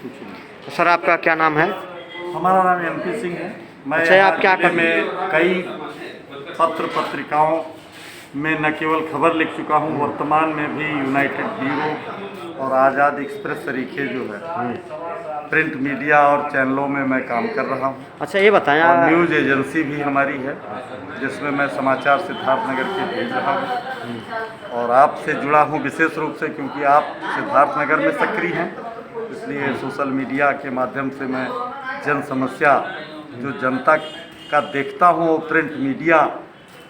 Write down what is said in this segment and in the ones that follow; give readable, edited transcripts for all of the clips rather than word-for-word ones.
कुछ नहीं। सर आपका क्या नाम है? हमारा नाम MP सिंह है। मैं अच्छा, आप क्या जिले में कई पत्र पत्रिकाओं में न केवल खबर लिख चुका हूँ, वर्तमान में भी यूनाइटेड ब्यूरो और आज़ाद एक्सप्रेस तरीके जो है प्रिंट मीडिया और चैनलों में मैं काम कर रहा हूँ। अच्छा ये बताएं और न्यूज़ एजेंसी भी हमारी है जिसमें मैं समाचार सिद्धार्थनगर के भेज रहा हूँ और आपसे जुड़ा हूँ विशेष रूप से, क्योंकि आप सिद्धार्थनगर में सक्रिय हैं। इसलिए सोशल मीडिया के माध्यम से मैं जन समस्या जो जनता का देखता हूँ, वो प्रिंट मीडिया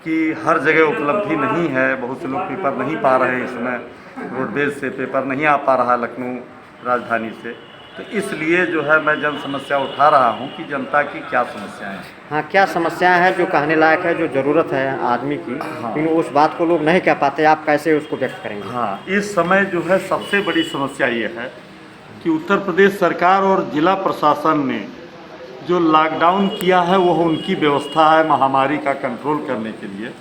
की हर जगह उपलब्धि नहीं है। बहुत से लोग पेपर नहीं पा रहे हैं, इसमें रोडवेज से पेपर नहीं आ पा रहा लखनऊ राजधानी से, तो इसलिए जो है मैं जन समस्या उठा रहा हूँ कि जनता की क्या समस्याएं हैं। हाँ, क्या समस्याएं हैं जो कहने लायक है, जो ज़रूरत है आदमी की, लेकिन उस बात को लोग नहीं कह पाते, आप कैसे उसको व्यक्त करेंगे? हाँ, इस समय जो है सबसे बड़ी समस्या ये है कि उत्तर प्रदेश सरकार और जिला प्रशासन ने जो लॉकडाउन किया है वो उनकी व्यवस्था है महामारी का कंट्रोल करने के लिए,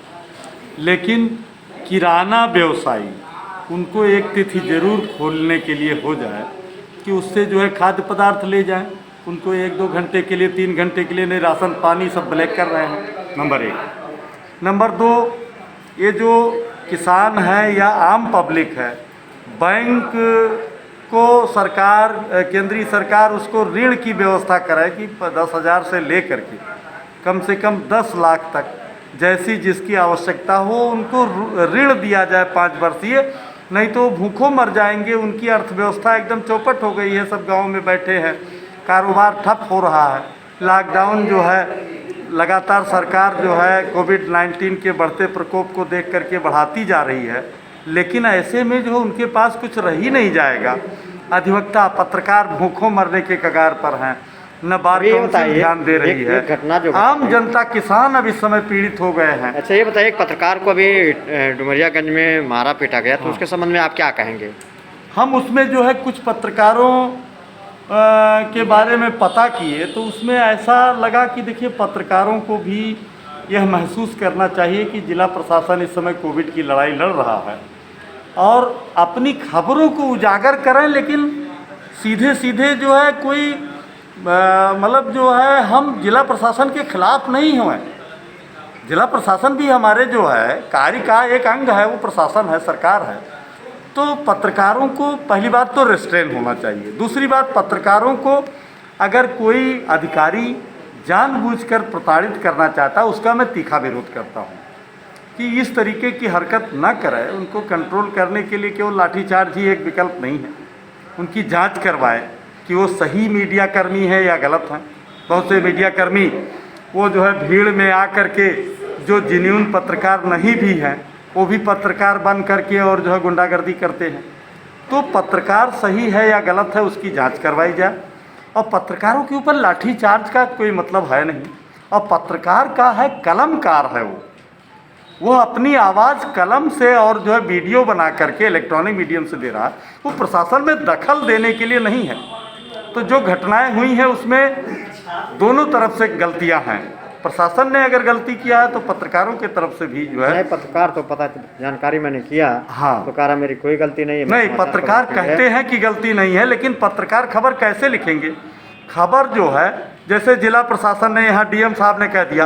लेकिन किराना व्यवसायी उनको एक तिथि जरूर खोलने के लिए हो जाए कि उससे जो है खाद्य पदार्थ ले जाएं। उनको 1-2 घंटे के लिए, 3 घंटे के लिए नहीं, राशन पानी सब ब्लैक कर रहे हैं, नंबर 1। नंबर 2, ये जो किसान है या आम पब्लिक है, बैंक को सरकार, केंद्रीय सरकार उसको ऋण की व्यवस्था करे कि 10,000 से लेकर के कम से कम 10 लाख तक जैसी जिसकी आवश्यकता हो उनको ऋण दिया जाए 5 वर्षीय, नहीं तो भूखों मर जाएंगे। उनकी अर्थव्यवस्था एकदम चौपट हो गई है, सब गांव में बैठे हैं, कारोबार ठप हो रहा है। लॉकडाउन जो है लगातार सरकार जो है कोविड-19 के बढ़ते प्रकोप को देख करके बढ़ाती जा रही है, लेकिन ऐसे में जो उनके पास कुछ रह ही नहीं जाएगा। अधिवक्ता, पत्रकार भूखों मरने के कगार पर हैं, न बार काउंसिल ध्यान दे रही है। घटना जो आम जनता, किसान अब इस समय पीड़ित हो गए हैं। अच्छा ये बताइए, एक पत्रकार को अभी डुमरियागंज में मारा पीटा गया, तो उसके संबंध में आप क्या कहेंगे? हम उसमें जो है कुछ पत्रकारों के बारे में पता किए तो उसमें ऐसा लगा कि देखिए, पत्रकारों को भी यह महसूस करना चाहिए कि जिला प्रशासन इस समय कोविड की लड़ाई लड़ रहा है और अपनी खबरों को उजागर करें, लेकिन सीधे सीधे जो है कोई मतलब जो है, हम जिला प्रशासन के खिलाफ नहीं हुए। जिला प्रशासन भी हमारे जो है कार्य का एक अंग है, वो प्रशासन है, सरकार है। तो पत्रकारों को पहली बात तो रेस्ट्रेन होना चाहिए। दूसरी बात, पत्रकारों को अगर कोई अधिकारी जानबूझकर प्रताड़ित करना चाहता है, उसका मैं तीखा विरोध करता हूँ कि इस तरीके की हरकत न करें। उनको कंट्रोल करने के लिए केवल लाठीचार्ज ही एक विकल्प नहीं है, उनकी जांच करवाए कि वो सही मीडिया कर्मी है या गलत हैं। बहुत से मीडिया कर्मी वो जो है भीड़ में आ करके जो जेन्युइन पत्रकार नहीं भी हैं, वो भी पत्रकार बन करके और जो है गुंडागर्दी करते हैं। तो पत्रकार सही है या गलत है, उसकी जांच करवाई जाए। और पत्रकारों के ऊपर लाठीचार्ज का कोई मतलब है नहीं। और पत्रकार का है, कलमकार है वो अपनी आवाज़ कलम से और जो है वीडियो बना करके इलेक्ट्रॉनिक मीडियम से दे रहा है, वो प्रशासन में दखल देने के लिए नहीं है। तो जो घटनाएं हुई हैं उसमें दोनों तरफ से गलतियां हैं। प्रशासन ने अगर गलती किया है तो पत्रकारों के तरफ से भी जो है, नहीं, पत्रकार तो पता जानकारी मैंने किया, हाँ, तो कह रहा मेरी कोई गलती नहीं है। नहीं, पत्रकार कहते हैं कि गलती नहीं है, लेकिन पत्रकार खबर कैसे लिखेंगे? खबर जो है, जैसे जिला प्रशासन ने यहाँ DM साहब ने कह दिया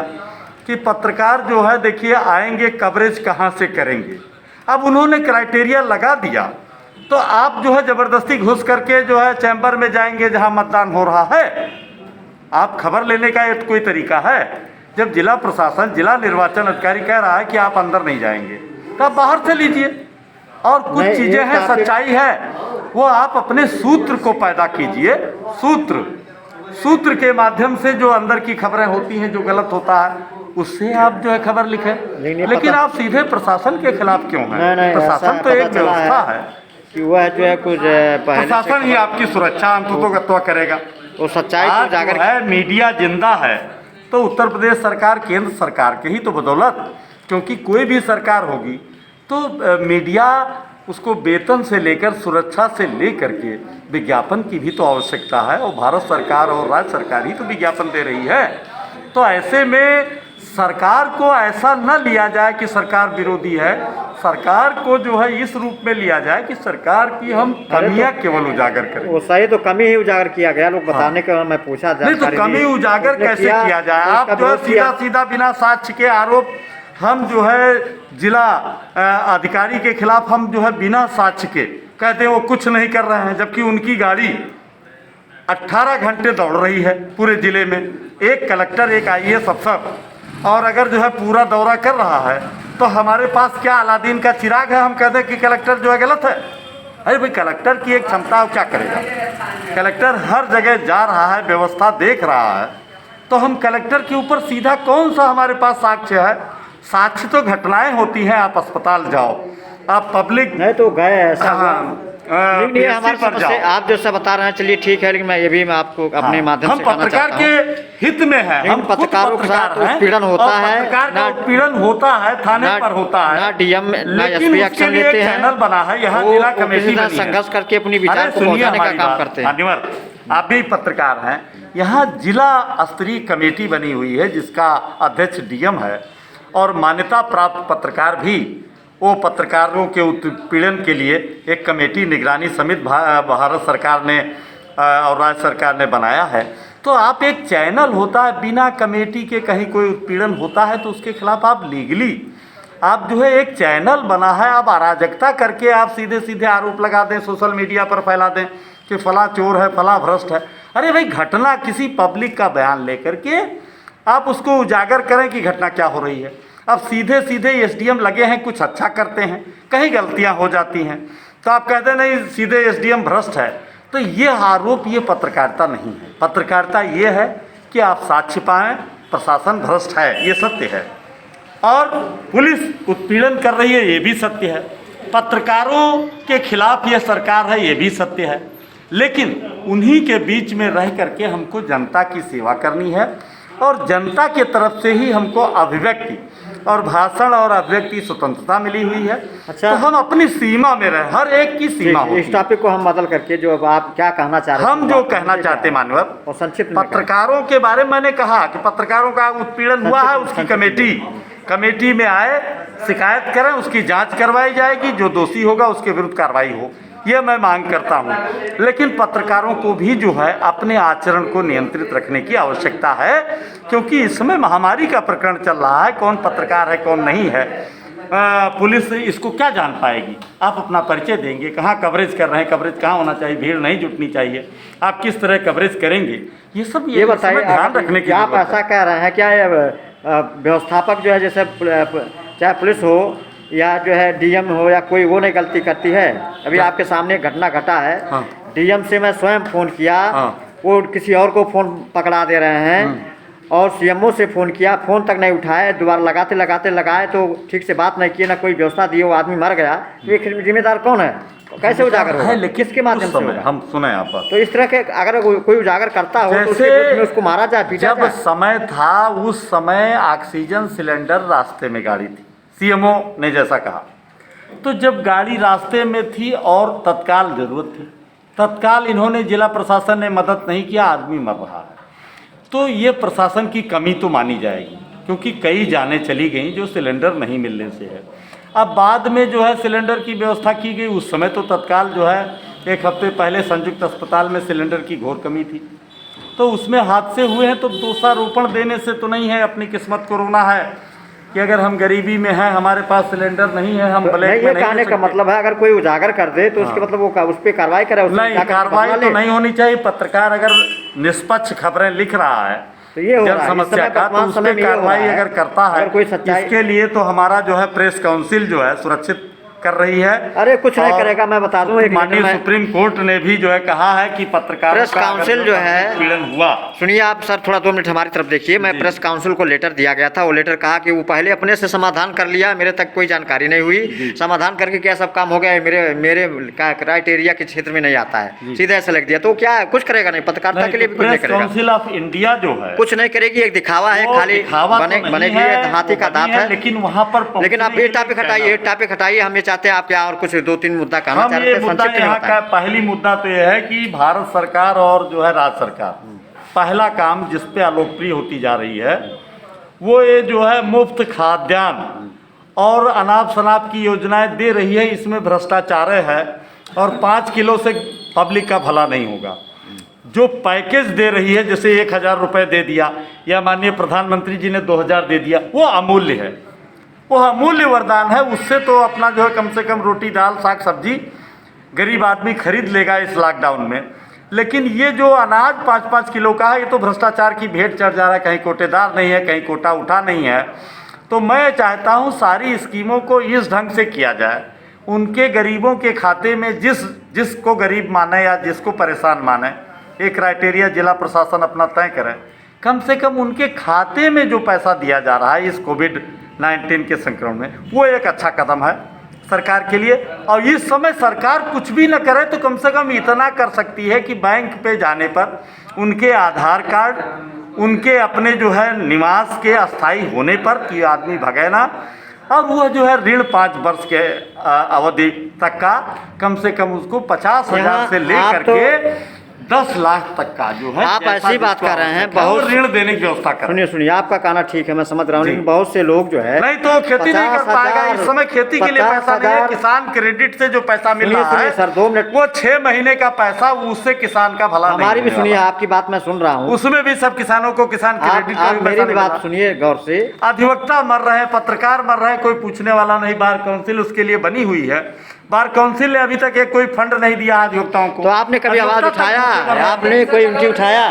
कि पत्रकार जो है देखिए आएंगे, कवरेज कहाँ से करेंगे। अब उन्होंने क्राइटेरिया लगा दिया, तो आप जो है ज़बरदस्ती घुस करके जो है चैम्बर में जाएंगे जहाँ मतदान हो रहा है। आप खबर लेने का एक कोई तरीका है? जब जिला प्रशासन, जिला निर्वाचन अधिकारी कह रहा है कि आप अंदर नहीं जाएंगे, तो आप बाहर से लीजिए। और कुछ चीज़ें हैं, सच्चाई है, वो आप अपने सूत्र को पैदा कीजिए। सूत्र के माध्यम से जो अंदर की खबरें होती हैं, जो गलत होता है, उससे आप जो है खबर लिखें। लेकिन आप सीधे प्रशासन के खिलाफ क्यों हैं? प्रशासन तो एक व्यवस्था है कि वह जो है कुछ प्रशासन ही आपकी सुरक्षा अंततोगत्वा करेगा। वो सच्चाई को उजागर है। मीडिया जिंदा है तो उत्तर प्रदेश सरकार, केंद्र सरकार के ही तो बदौलत, क्योंकि कोई भी सरकार होगी तो मीडिया उसको वेतन से लेकर सुरक्षा से लेकर के विज्ञापन की भी तो आवश्यकता है, और भारत सरकार और राज्य सरकार ही तो विज्ञापन दे रही है। तो ऐसे में सरकार को ऐसा न लिया जाए कि सरकार विरोधी है, सरकार को जो है इस रूप में लिया जाए कि सरकार की हम कमियां केवल उजागर करें। वो सही तो कमी ही उजागर किया गया, लोग बताने के मैं पूछा नहीं तो कमी उजागर कैसे किया जाए? आप जो है सीधा सीधा बिना साक्ष्य के आरोप, हम जो है जिला अधिकारी के खिलाफ हम जो है बिना साक्ष्य के कहते हैं वो कुछ नहीं कर रहे हैं, जबकि उनकी गाड़ी 18 घंटे दौड़ रही है पूरे जिले में, एक कलेक्टर एक IAS अफसर, और अगर जो है पूरा दौरा कर रहा है तो हमारे पास क्या अलादीन का चिराग है हम कहते हैं कि कलेक्टर जो है गलत है? अरे भाई कलेक्टर की एक क्षमता क्या करेगा? कलेक्टर हर जगह जा रहा है, व्यवस्था देख रहा है, तो हम कलेक्टर के ऊपर सीधा कौन सा हमारे पास साक्ष्य है? साक्ष्य तो घटनाएं होती हैं, आप अस्पताल जाओ, आप पब्लिक नहीं तो गए ऐसा नहीं हमारे पर जाओ। आप जैसा बता रहे हैं चलिए ठीक है, लेकिन मैं ये भी मैं आपको अपने माध्यम से कहना चाहता हूं, हम पत्रकार के हित में है, हम पत्रकारों के साथ उत्पीड़न होता है, पत्रकार का उत्पीड़न होता है, थाने पर होता है, ना DM ना SP एक्शन लेते हैं, चैनल बना है, यहाँ जिला कमेटी संघर्ष करके अपनी विचार को पहुंचाने का काम करते हैं। अनिवर, आप भी पत्रकार हैं, यहाँ जिला स्तरीय कमेटी बनी हुई है जिसका अध्यक्ष DM है, और मान्यता प्राप्त पत्रकार भी वो पत्रकारों के उत्पीड़न के लिए एक कमेटी निगरानी समिति भारत सरकार ने और राज्य सरकार ने बनाया है। तो आप एक चैनल होता है, बिना कमेटी के कहीं कोई उत्पीड़न होता है तो उसके खिलाफ आप लीगली आप जो है एक चैनल बना है, आप अराजकता करके आप सीधे सीधे आरोप लगा दें, सोशल मीडिया पर फैला दें कि फला चोर है, फला भ्रष्ट है। अरे भाई घटना किसी पब्लिक का बयान लेकर के आप उसको उजागर करें कि घटना क्या हो रही है। अब सीधे सीधे SDM लगे हैं, कुछ अच्छा करते हैं, कहीं गलतियां हो जाती हैं तो आप कहते नहीं सीधे SDM भ्रष्ट है। तो ये आरोप ये पत्रकारिता नहीं है। पत्रकारिता ये है कि आप साक्ष्य पाएं, प्रशासन भ्रष्ट है ये सत्य है, और पुलिस उत्पीड़न कर रही है ये भी सत्य है, पत्रकारों के खिलाफ ये सरकार है ये भी सत्य है। लेकिन उन्हीं के बीच में रह करके हमको जनता की सेवा करनी है, और जनता के तरफ से ही हमको अभिव्यक्ति और भाषण और अभिव्यक्ति स्वतंत्रता मिली हुई है। अच्छा, तो हम अपनी सीमा में रहें, हर एक की सीमा होती है। इस टॉपिक को हम बदल करके जो अब आप क्या कहना चाह रहे हैं, हम जो कहना चाहते मानव और संक्षिप्त में पत्रकारों के बारे में मैंने कहा कि पत्रकारों का उत्पीड़न हुआ है, उसकी कमेटी में आए, शिकायत करें, उसकी जांच करवाई जाएगी, जो दोषी होगा उसके विरुद्ध कार्रवाई हो, ये मैं मांग करता हूँ। लेकिन पत्रकारों को भी जो है अपने आचरण को नियंत्रित रखने की आवश्यकता है, क्योंकि इसमें महामारी का प्रकरण चल रहा है, कौन पत्रकार है कौन नहीं है, पुलिस इसको क्या जान पाएगी? आप अपना परिचय देंगे, कहाँ कवरेज कर रहे हैं, कवरेज कहाँ होना चाहिए, भीड़ नहीं जुटनी चाहिए, आप किस तरह कवरेज करेंगे, ये सब ये बताइए ध्यान रखने की आप ऐसा कह रहे हैं क्या व्यवस्थापक जो है जैसे चाहे पुलिस हो या जो है DM हो या कोई वो नहीं गलती करती है? अभी आपके सामने घटना घटा है, DM से मैं स्वयं फ़ोन किया, वो किसी और को फ़ोन पकड़ा दे रहे हैं, और CMO से फ़ोन किया, फ़ोन तक नहीं उठाए, दोबारा लगाते लगाए तो ठीक से बात नहीं किए, ना कोई व्यवस्था दी, वो आदमी मर गया, तो ये जिम्मेदार कौन है? कैसे उजागर होगा? लेकिन किसके माध्यम से होगा? हम सुने आप तो इस तरह के अगर कोई उजागर करता हो तो उसके विरुद्ध में उसको मारा जाए, पीटा जाए। जब समय था उस समय ऑक्सीजन सिलेंडर रास्ते में गाड़ी थी, CMO ने जैसा कहा, तो जब गाड़ी रास्ते में थी और तत्काल ज़रूरत थी, तत्काल इन्होंने जिला प्रशासन ने मदद नहीं किया, आदमी मर रहा है, तो ये प्रशासन की कमी तो मानी जाएगी, क्योंकि कई जानें चली गई जो सिलेंडर नहीं मिलने से है। अब बाद में जो है सिलेंडर की व्यवस्था की गई, उस समय तो तत्काल जो है 1 हफ्ते पहले संयुक्त अस्पताल में सिलेंडर की घोर कमी थी, तो उसमें हादसे हुए हैं। तो दोषारोपण देने से तो नहीं है, अपनी किस्मत को रोना है कि अगर हम गरीबी में हैं, हमारे पास सिलेंडर नहीं है, हम ब्लैक में नहीं कहने का मतलब है अगर कोई उजागर कर दे तो उसके मतलब वो उस पर कार्रवाई करे? नहीं, कार्रवाई तो नहीं होनी चाहिए। पत्रकार अगर निष्पक्ष खबरें लिख रहा है तो ये जन समस्या का, तो उस पर कार्रवाई अगर करता है, इसके लिए तो हमारा जो है प्रेस काउंसिल जो है सुरक्षित कर रही है। अरे कुछ नहीं करेगा, मैं बता दूं, एक माननीय सुप्रीम कोर्ट ने भी जो है कहा है कि पत्रकारों प्रेस काउंसिल जो है उत्पीड़न हुआ। सुनिए आप सर, थोड़ा 2 मिनट हमारी तरफ देखिए। मैं प्रेस काउंसिल को लेटर दिया गया था, वो लेटर कहा कि वो पहले अपने से समाधान कर लिया, मेरे तक कोई जानकारी नहीं हुई, समाधान करके क्या सब काम हो गया, मेरे क्राइटेरिया के क्षेत्र में नहीं आता है, सीधा ऐसा लिख दिया। तो क्या कुछ करेगा नहीं, पत्रकारिता के लिए भी कुछ नहीं करेगा। काउंसिल ऑफ इंडिया जो है कुछ नहीं करेगी, एक दिखावा है, खाली बनेगी, हाथी का दांत है। लेकिन वहाँ पर लेकिन आप ये टॉपिक हटाइए, हम ये चाहते हैं आप क्या और कुछ 2-3 मुद्दा कहना चाह रहे थे? मुद्दा यहाँ का पहली मुद्दा तो यह है कि भारत सरकार और जो है राज्य सरकार पहला काम जिस पे अलोकप्रिय होती जा रही है वो ये जो है मुफ्त खाद्यान्न और अनाप शनाप की योजनाएं दे रही है, इसमें भ्रष्टाचार है और 5 किलो से पब्लिक का भला नहीं होगा। जो पैकेज दे रही है, जैसे 1000 रुपये दे दिया या माननीय प्रधानमंत्री जी ने 2000 दे दिया, वो अमूल्य है, वो अमूल्य वरदान है। उससे तो अपना जो है कम से कम रोटी दाल साग सब्जी गरीब आदमी खरीद लेगा इस लॉकडाउन में। लेकिन ये जो अनाज 5-5 किलो का है, ये तो भ्रष्टाचार की भेंट चढ़ जा रहा है। कहीं कोटेदार नहीं है, कहीं कोटा उठा नहीं है। तो मैं चाहता हूँ सारी स्कीमों को इस ढंग से किया जाए, उनके गरीबों के खाते में जिसको गरीब माने या जिसको परेशान माने, एक क्राइटेरिया जिला प्रशासन अपना तय करे। कम से कम उनके खाते में जो पैसा दिया जा रहा है इस कोविड-19 के संक्रमण में, वो एक अच्छा कदम है सरकार के लिए। और इस समय सरकार कुछ भी न करे तो कम से कम इतना कर सकती है कि बैंक पे जाने पर उनके आधार कार्ड, उनके अपने जो है निवास के अस्थायी होने पर कि आदमी भगे ना, और वह जो है ऋण 5 वर्ष के अवधि तक का कम से कम उसको 50,000 से लेकर के 10 लाख तक का जो है, आप ऐसी बात कर रहे हैं, बहुत ऋण देने की व्यवस्था कर। सुनिए, आपका कहना ठीक है, मैं समझ रहा हूँ, लेकिन बहुत से लोग जो है नहीं तो खेती नहीं कर पाएगा। इस समय खेती के लिए पैसा नहीं है। किसान क्रेडिट से जो पैसा मिल रहा है सर, 2 मिनट, वो 6 महीने का पैसा, उससे किसान का भला नहीं। हमारी भी सुनिए, आपकी बात मैं सुन रहा हूँ, उसमें भी सब किसानों को किसान क्रेडिट आप मेरी भी बात सुनिए गौर से। अधिवक्ता मर रहे हैं, पत्रकार मर रहे हैं, कोई पूछने वाला नहीं। बार काउंसिल उसके लिए बनी हुई है। बार काउंसिल ने अभी तक एक कोई फंड नहीं दिया अधिवक्ताओं को। तो आपने कभी आवाज उठाया? आपने कोई उनकी उठाया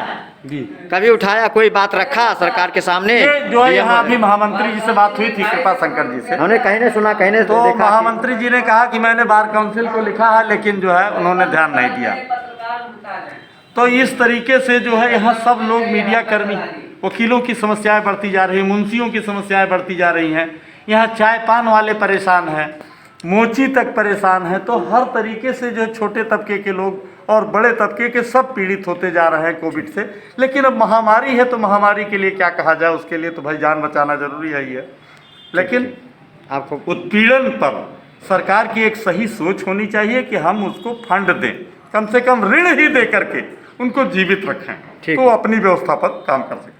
जी? कभी उठाया, कोई बात रखा सरकार के सामने? जो है यहाँ अभी महामंत्री जी से बात हुई थी, कृपा शंकर जी से, हमने कहीं नहीं सुना, कहीं नहीं तो देखा। महामंत्री जी ने कहा कि मैंने बार काउंसिल को लिखा है, लेकिन जो है उन्होंने ध्यान नहीं दिया। तो इस तरीके से जो है यहाँ सब लोग, मीडिया कर्मी, वकीलों की समस्याएं बढ़ती जा रही हैं, मुंशियों की समस्याएं बढ़ती जा रही हैं। यहाँ चाय पान वाले परेशान हैं, मोची तक परेशान है। तो हर तरीके से जो छोटे तबके के लोग और बड़े तबके के सब पीड़ित होते जा रहे हैं कोविड से। लेकिन अब महामारी है तो महामारी के लिए क्या कहा जाए, उसके लिए तो भाई जान बचाना जरूरी है ही है। लेकिन आपको उत्पीड़न पर सरकार की एक सही सोच होनी चाहिए कि हम उसको फंड दें, कम से कम ऋण ही दे करके उनको जीवित रखें, तो अपनी व्यवस्था पर काम कर सकें।